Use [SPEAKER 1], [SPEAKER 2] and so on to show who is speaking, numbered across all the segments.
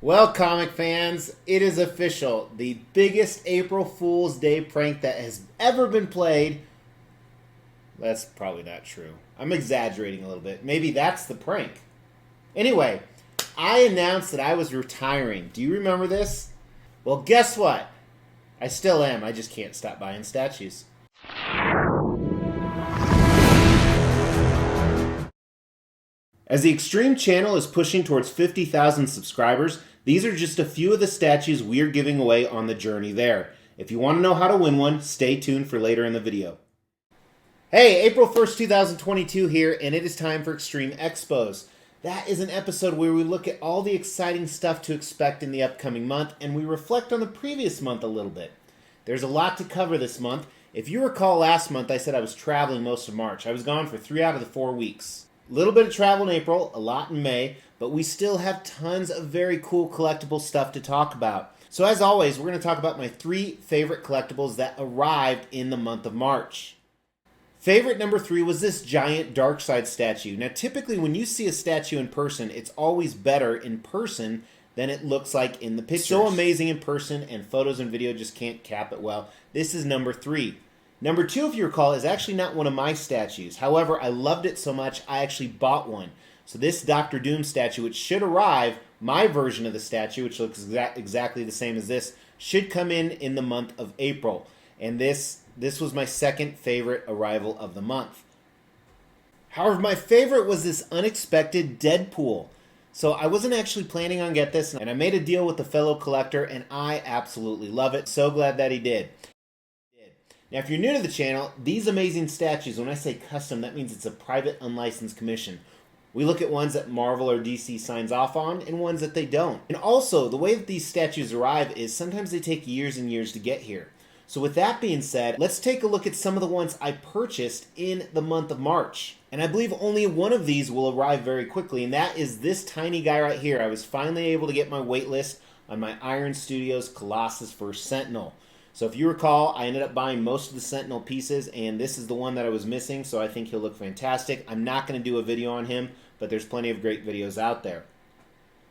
[SPEAKER 1] Well, comic fans, it is official. The biggest April Fool's Day prank that has ever been played. That's probably not true. I'm exaggerating a little bit. Maybe that's the prank. Anyway, I announced that I was retiring. Do you remember this? Well, guess what? I still am. I just can't stop buying statues. As the Xtreme channel is pushing towards 50,000 subscribers, these are just a few of the statues we're giving away on the journey there. If you want to know how to win one, stay tuned for later in the video. Hey, April 1st, 2022 here, and it is time for Xtreme Xpos. That is an episode where we look at all the exciting stuff to expect in the upcoming month, and we reflect on the previous month a little bit. There's a lot to cover this month. If you recall last month, I said I was traveling most of March. I was gone for 3 out of the 4 weeks. A little bit of travel in April, a lot in May, but we still have tons of very cool collectible stuff to talk about. So as always, we're going to talk about my 3 favorite collectibles that arrived in the month of March. Favorite number 3 was this giant Darkseid statue. Now typically when you see a statue in person, it's always better in person than it looks like in the pictures. So amazing in person, and photos and video just can't cap it well. This is number 3. Number 2, if you recall, is actually not one of my statues. However, I loved it so much, I actually bought one. So this Dr. Doom statue, which should arrive, my version of the statue, which looks exactly the same as this, should come in the month of April. And this was my second favorite arrival of the month. However, my favorite was this unexpected Deadpool. So I wasn't actually planning on getting this, and I made a deal with a fellow collector, and I absolutely love it. So glad that he did. Now, if you're new to the channel, these amazing statues, when I say custom, that means it's a private, unlicensed commission. We look at ones that Marvel or DC signs off on, and ones that they don't. And also, the way that these statues arrive is sometimes they take years and years to get here. So with that being said, let's take a look at some of the ones I purchased in the month of March. And I believe only one of these will arrive very quickly, and that is this tiny guy right here. I was finally able to get my wait list on my Iron Studios Colossus vs. Sentinel. So if you recall, I ended up buying most of the Sentinel pieces, and this is the one that I was missing, so I think he'll look fantastic. I'm not going to do a video on him, but there's plenty of great videos out there.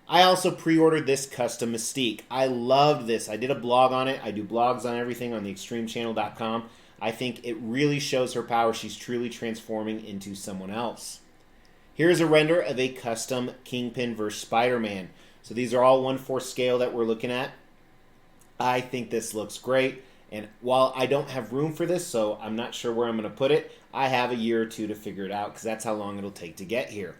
[SPEAKER 1] I also pre-ordered this custom Mystique. I loved this. I did a blog on it. I do blogs on everything on the xtremechannel.com. I think it really shows her power. She's truly transforming into someone else. Here's a render of a custom Kingpin vs. Spider-Man. So these are all 1/4 scale that we're looking at. I think this looks great, and while I don't have room for this, so I'm not sure where I'm going to put it, I have a year or two to figure it out, because that's how long it'll take to get here.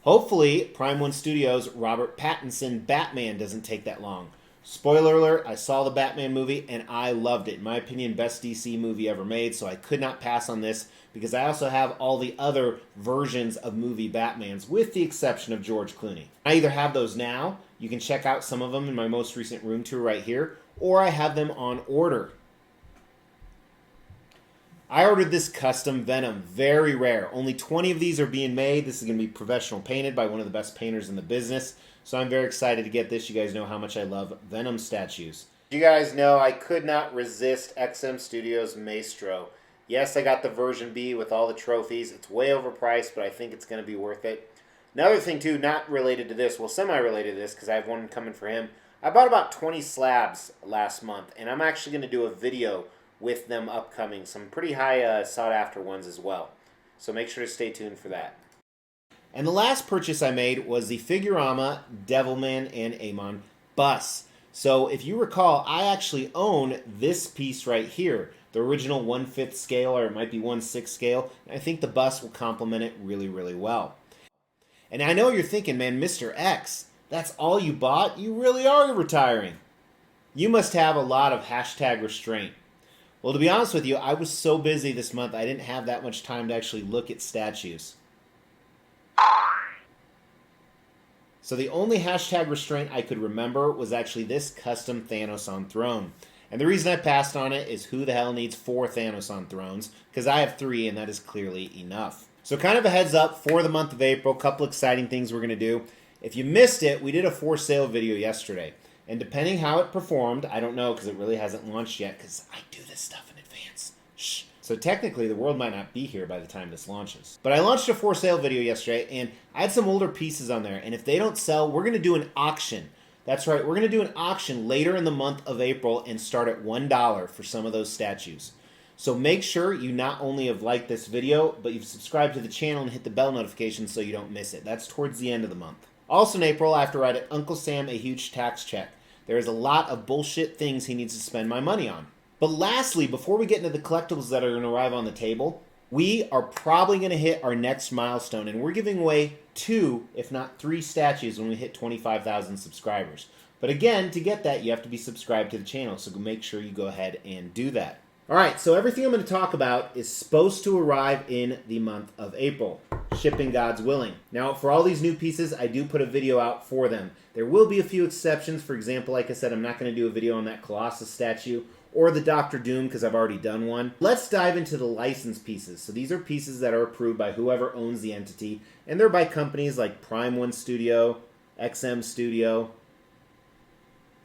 [SPEAKER 1] Hopefully, Prime 1 Studios' Robert Pattinson Batman doesn't take that long. Spoiler alert, I saw the Batman movie, and I loved it. In my opinion, best DC movie ever made, so I could not pass on this, because I also have all the other versions of movie Batmans, with the exception of George Clooney. I either have those now, you can check out some of them in my most recent room tour right here, or I have them on order. I ordered this custom Venom, very rare. Only 20 of these are being made. This is going to be professional painted by one of the best painters in the business. So I'm very excited to get this. You guys know how much I love Venom statues. You guys know I could not resist XM Studios Maestro. Yes, I got the version B with all the trophies. It's way overpriced, but I think it's going to be worth it. Another thing too, not related to this, well semi-related to this because I have one coming for him. I bought about 20 slabs last month, and I'm actually going to do a video with them upcoming. Some pretty high sought-after ones as well. So make sure to stay tuned for that. And the last purchase I made was the Figurama, Devilman, and Amon bus. So if you recall, I actually own this piece right here. The original 1/5 scale, or it might be 1/6 scale. And I think the bus will complement it really, really well. And I know you're thinking, man, Mr. X, that's all you bought? You really are retiring. You must have a lot of hashtag restraint. Well, to be honest with you, I was so busy this month, I didn't have that much time to actually look at statues. So the only hashtag restraint I could remember was actually this custom Thanos on throne. And the reason I passed on it is who the hell needs 4 Thanos on thrones? Because I have 3, and that is clearly enough. So kind of a heads up for the month of April, a couple exciting things we're going to do. If you missed it, we did a for sale video yesterday. And depending how it performed, I don't know because it really hasn't launched yet because I do this stuff in advance. Shh. So technically, the world might not be here by the time this launches. But I launched a for sale video yesterday, and I had some older pieces on there. And if they don't sell, we're going to do an auction. That's right, we're going to do an auction later in the month of April and start at $1 for some of those statues. So make sure you not only have liked this video, but you've subscribed to the channel and hit the bell notification so you don't miss it. That's towards the end of the month. Also in April, I have to write Uncle Sam a huge tax check. There is a lot of bullshit things he needs to spend my money on. But lastly, before we get into the collectibles that are going to arrive on the table, we are probably going to hit our next milestone, and we're giving away 2, if not 3 statues when we hit 25,000 subscribers. But again, to get that, you have to be subscribed to the channel, so make sure you go ahead and do that. Alright, so everything I'm going to talk about is supposed to arrive in the month of April. Shipping God's willing. Now, for all these new pieces, I do put a video out for them. There will be a few exceptions. For example, like I said, I'm not going to do a video on that Colossus statue or the Dr. Doom because I've already done one. Let's dive into the licensed pieces. So these are pieces that are approved by whoever owns the entity, and they're by companies like Prime 1 Studio, XM Studio.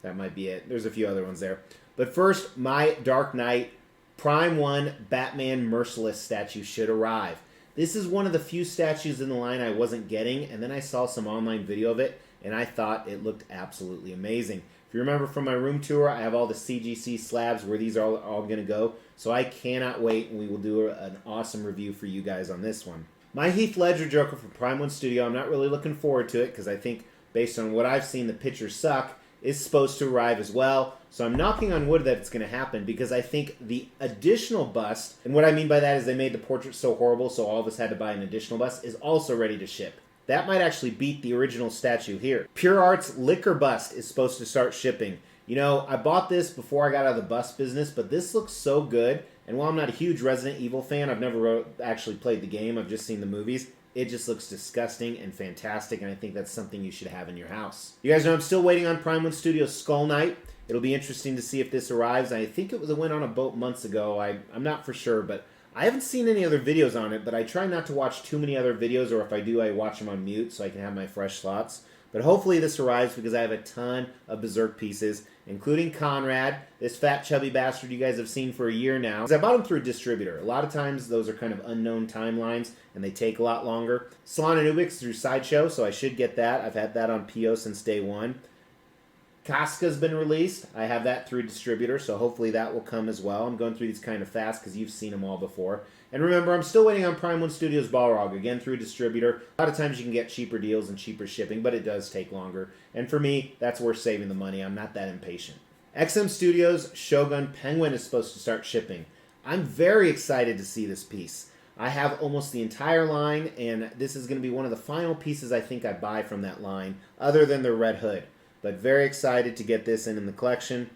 [SPEAKER 1] That might be it. There's a few other ones there. But first, my Dark Knight Prime 1 Batman Merciless statue should arrive. This is one of the few statues in the line I wasn't getting, and then I saw some online video of it, and I thought it looked absolutely amazing. If you remember from my room tour, I have all the CGC slabs where these are all going to go, so I cannot wait, and we will do an awesome review for you guys on this one. My Heath Ledger Joker from Prime 1 Studio, I'm not really looking forward to it, because I think, based on what I've seen, the pictures suck, is supposed to arrive as well. So I'm knocking on wood that it's going to happen because I think the additional bust, and what I mean by that is they made the portrait so horrible so all of us had to buy an additional bust, is also ready to ship. That might actually beat the original statue here. Pure Art's Liquor Bust is supposed to start shipping. You know, I bought this before I got out of the bust business, but this looks so good. And while I'm not a huge Resident Evil fan, I've never actually played the game, I've just seen the movies. It just looks disgusting and fantastic, and I think that's something you should have in your house. You guys know I'm still waiting on Prime 1 Studios Skull Knight. It'll be interesting to see if this arrives. I think it went on a boat months ago. I'm not for sure, but I haven't seen any other videos on it, but I try not to watch too many other videos, or if I do, I watch them on mute so I can have my fresh thoughts. But hopefully this arrives because I have a ton of Berserk pieces, including Conrad, this fat chubby bastard you guys have seen for a year now. Because I bought him through a distributor. A lot of times those are kind of unknown timelines and they take a lot longer. Salon Anubix through Sideshow, so I should get that. I've had that on PO since day one. Casca's been released. I have that through a distributor, so hopefully that will come as well. I'm going through these kind of fast because you've seen them all before. And remember, I'm still waiting on Prime 1 Studios Balrog, again through a distributor. A lot of times you can get cheaper deals and cheaper shipping, but it does take longer. And for me, that's worth saving the money. I'm not that impatient. XM Studios Shogun Penguin is supposed to start shipping. I'm very excited to see this piece. I have almost the entire line, and this is going to be one of the final pieces I think I buy from that line, other than their red hood. But very excited to get this in the collection.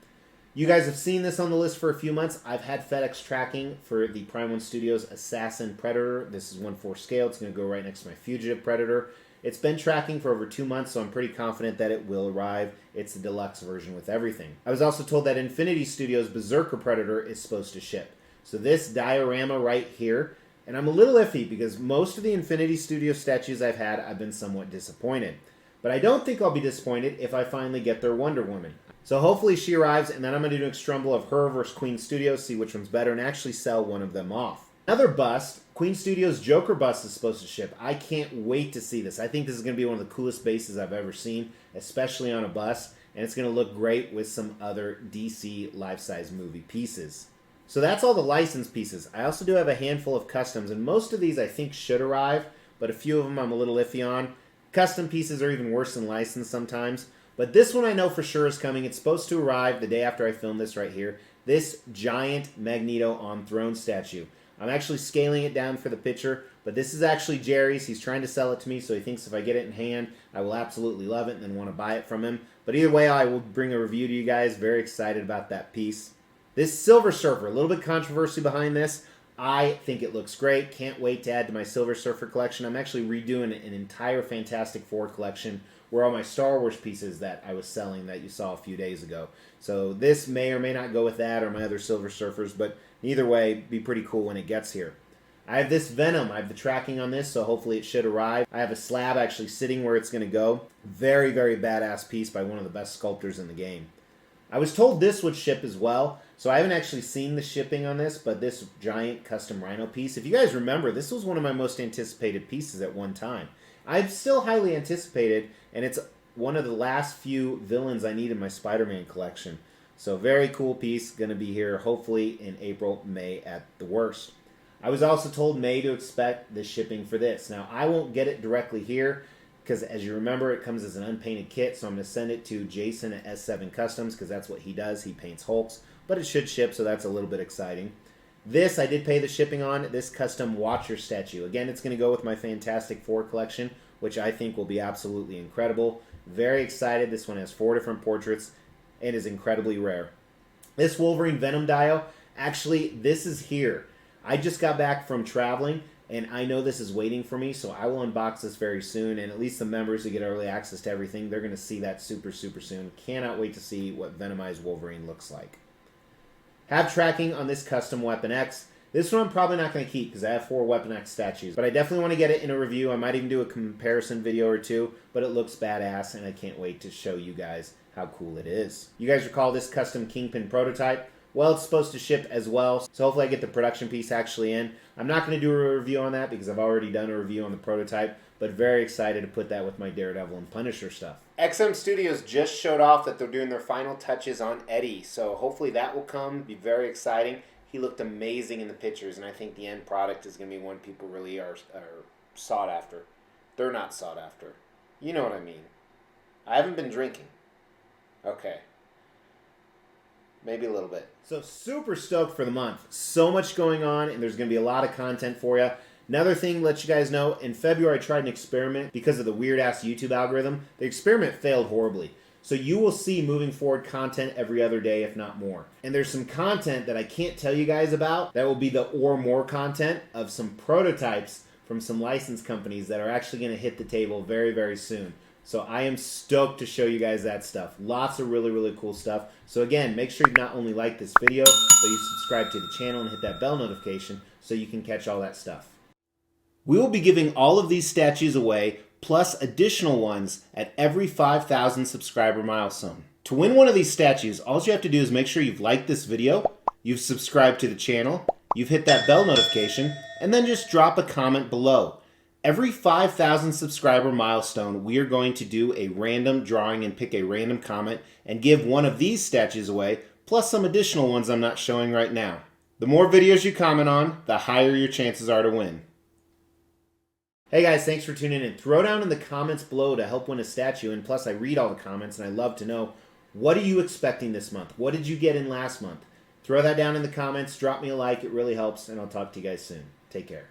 [SPEAKER 1] You guys have seen this on the list for a few months. I've had FedEx tracking for the Prime 1 Studios Assassin Predator. This is 1/4 scale. It's going to go right next to my Fugitive Predator. It's been tracking for over 2 months, so I'm pretty confident that it will arrive. It's the deluxe version with everything. I was also told that Infinity Studios Berserker Predator is supposed to ship. So this diorama right here, and I'm a little iffy because most of the Infinity Studio statues I've had, I've been somewhat disappointed. But I don't think I'll be disappointed if I finally get their Wonder Woman. So hopefully she arrives, and then I'm going to do an Xtreme of her versus Queen Studios, see which one's better, and actually sell one of them off. Another bust, Queen Studios Joker bust is supposed to ship. I can't wait to see this. I think this is going to be one of the coolest bases I've ever seen, especially on a bust, and it's going to look great with some other DC life-size movie pieces. So that's all the licensed pieces. I also do have a handful of customs, and most of these I think should arrive, but a few of them I'm a little iffy on. Custom pieces are even worse than licensed sometimes. But this one I know for sure is coming. It's supposed to arrive the day after I film this right here. This giant Magneto on throne statue. I'm actually scaling it down for the picture, but this is actually Jerry's. He's trying to sell it to me, so he thinks if I get it in hand, I will absolutely love it and then want to buy it from him. But either way, I will bring a review to you guys. Very excited about that piece. This Silver Surfer, a little bit controversy behind this. I think it looks great. Can't wait to add to my Silver Surfer collection. I'm actually redoing an entire Fantastic Four collection where all my Star Wars pieces that I was selling that you saw a few days ago. So this may or may not go with that or my other Silver Surfers, but either way, be pretty cool when it gets here. I have this Venom. I have the tracking on this, so hopefully it should arrive. I have a slab actually sitting where it's going to go. Very, very badass piece by one of the best sculptors in the game. I was told this would ship as well, so I haven't actually seen the shipping on this, but this giant custom Rhino piece, if you guys remember, this was one of my most anticipated pieces at one time. I've still highly anticipated, and it's one of the last few villains I need in my Spider-Man collection. So very cool piece, going to be here hopefully in April, May at the worst. I was also told May to expect the shipping for this. Now, I won't get it directly here because, as you remember, it comes as an unpainted kit, so I'm going to send it to Jason at S7 Customs because that's what he does. He paints Hulks, but it should ship, so that's a little bit exciting. This, I did pay the shipping on, this custom Watcher statue. Again, it's going to go with my Fantastic Four collection, which I think will be absolutely incredible. Very excited. This one has 4 different portraits and is incredibly rare. This Wolverine Venom Dio, actually, this is here. I just got back from traveling, and I know this is waiting for me, so I will unbox this very soon, and at least the members who get early access to everything, they're going to see that super, super soon. Cannot wait to see what Venomized Wolverine looks like. Have tracking on this custom Weapon X. This one I'm probably not going to keep because I have 4 Weapon X statues, but I definitely want to get it in a review. I might even do a comparison video or 2, but it looks badass, and I can't wait to show you guys how cool it is. You guys recall this custom Kingpin prototype? Well, it's supposed to ship as well, so hopefully I get the production piece actually in. I'm not going to do a review on that because I've already done a review on the prototype, but very excited to put that with my Daredevil and Punisher stuff. XM Studios just showed off that they're doing their final touches on Eddie, so hopefully that will come, be very exciting. He looked amazing in the pictures, and I think the end product is going to be one people really are sought after. They're not sought after. You know what I mean. I haven't been drinking. Okay. Maybe a little bit. So super stoked for the month. So much going on, and there's going to be a lot of content for you. Another thing, let you guys know, in February I tried an experiment because of the weird-ass YouTube algorithm. The experiment failed horribly. So you will see moving forward content every other day, if not more. And there's some content that I can't tell you guys about. That will be the or more content of some prototypes from some license companies that are actually going to hit the table very, very soon. So I am stoked to show you guys that stuff. Lots of really, really cool stuff. So again, make sure you not only like this video, but you subscribe to the channel and hit that bell notification so you can catch all that stuff. We will be giving all of these statues away, plus additional ones at every 5,000 subscriber milestone. To win one of these statues, all you have to do is make sure you've liked this video, you've subscribed to the channel, you've hit that bell notification, and then just drop a comment below. Every 5,000 subscriber milestone, we are going to do a random drawing and pick a random comment and give one of these statues away, plus some additional ones I'm not showing right now. The more videos you comment on, the higher your chances are to win. Hey guys, thanks for tuning in. Throw down in the comments below to help win a statue, and plus I read all the comments and I love to know, what are you expecting this month? What did you get in last month? Throw that down in the comments, drop me a like, it really helps, and I'll talk to you guys soon. Take care.